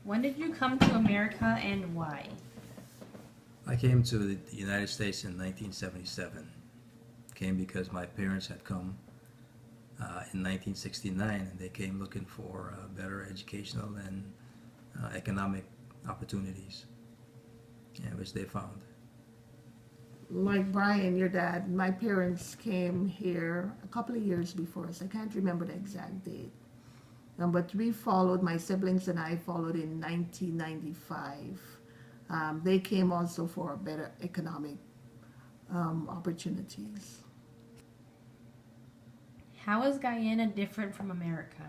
When did you come to America and why? I came to the United States in 1977. Came because my parents had come in 1969, and they came looking for better educational and economic opportunities, which they found. Like Brian, your dad, my parents came here a couple of years before us. I can't remember the exact date. But we followed, my siblings and I followed in 1995. They came also for better economic opportunities. How is Guyana different from America?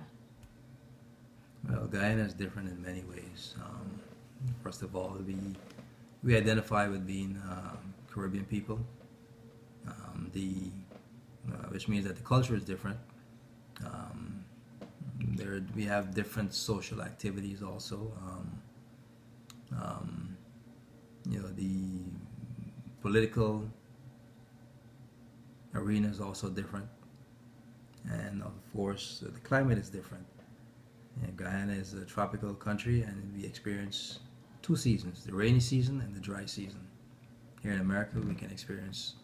Well, Guyana is different in many ways. First of all, we identify with being Caribbean people, the which means that the culture is different. We have different social activities also. The political arena is also different, and of course the climate is different. Guyana is a tropical country, and we experience two seasons: the rainy season and the dry season. Here in America, we can experience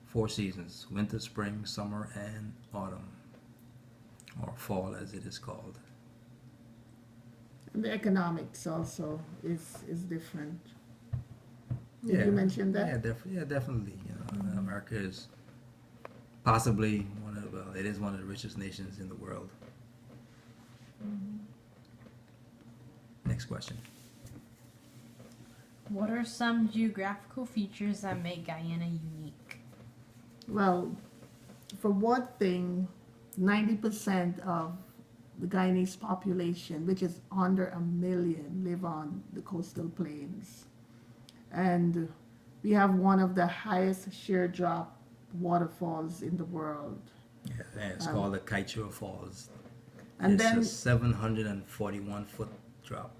four seasons: winter, spring, summer, and autumn, or fall as it is called. And the economics also is different. Did Yeah, you mention that? yeah, definitely. America is possibly it is one of the richest nations in the world. Next question. What are some geographical features that make Guyana unique? Well, for one thing, 90% of the Guyanese population, which is under a million, live on the coastal plains. And we have one of the highest shear drop waterfalls in the world. Yeah, it's called the Kaichua Falls. And It's then, a 741-foot drop.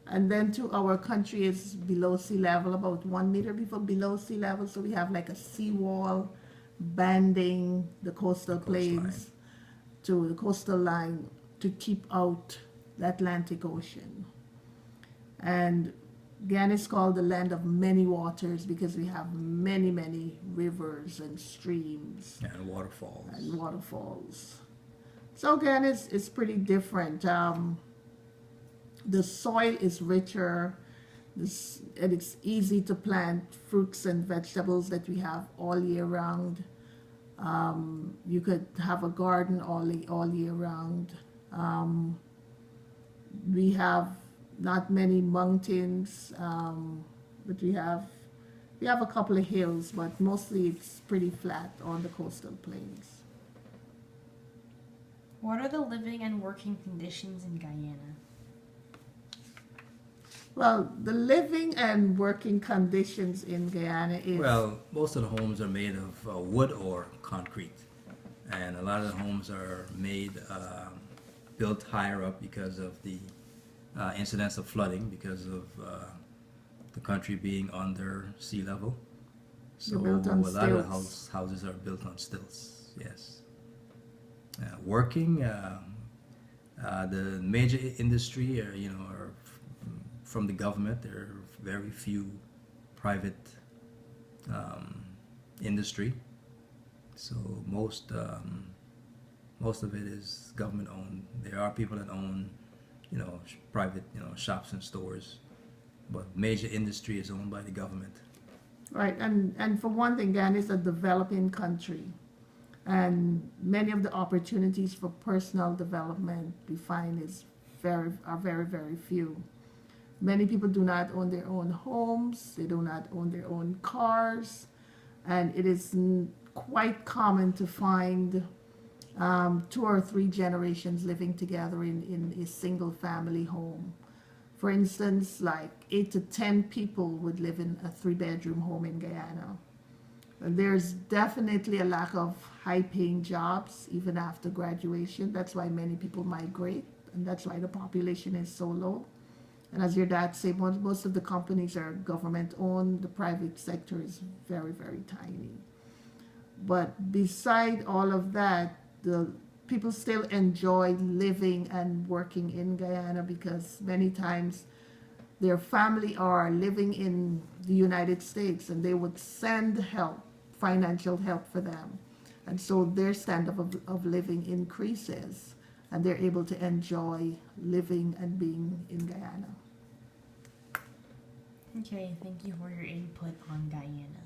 and then to our country is below sea level, about 1 meter before below sea level. So we have like a seawall banding the coastal plains to the coastal line to keep out the Atlantic Ocean. And Guyana is called the land of many waters because we have many, many rivers and streams And waterfalls. and waterfalls. So Guyana is pretty different. The soil is richer, and it's easy to plant fruits and vegetables that we have all year round. You could have a garden all year round. We have not many mountains, but we have a couple of hills, but mostly it's pretty flat on the coastal plains. What are the living and working conditions in Guyana? Well, the living and working conditions in Guyana is Well, most of the homes are made of wood or concrete, and a lot of the homes are built higher up because of the incidence of flooding, because of the country being under sea level. So They're built on a lot of the stilts. houses are built on stilts. Yes. Working, the major industry, are from the government. There are very few private industry, so most of it is government owned. There are people that own, private, shops and stores, but major industry is owned by the government. right. And for one thing, Guyana is a developing country, and many of the opportunities for personal development we find are very, very few. Many people do not own their own homes. They do not own their own cars, and it is quite common to find 2 or 3 generations living together in a single family home. For instance, like 8 to 10 people would live in a 3-bedroom home in Guyana. And there's definitely a lack of high-paying jobs even after graduation. That's why many people migrate, and that's why the population is so low. And as your dad said, most of the companies are government-owned. The private sector is very, very tiny. But beside all of that, the people still enjoy living and working in Guyana because many times their family are living in the United States and they would send help, financial help for them. And so their standard of living increases and they're able to enjoy living and being in Guyana. Okay, thank you for your input on Guyana.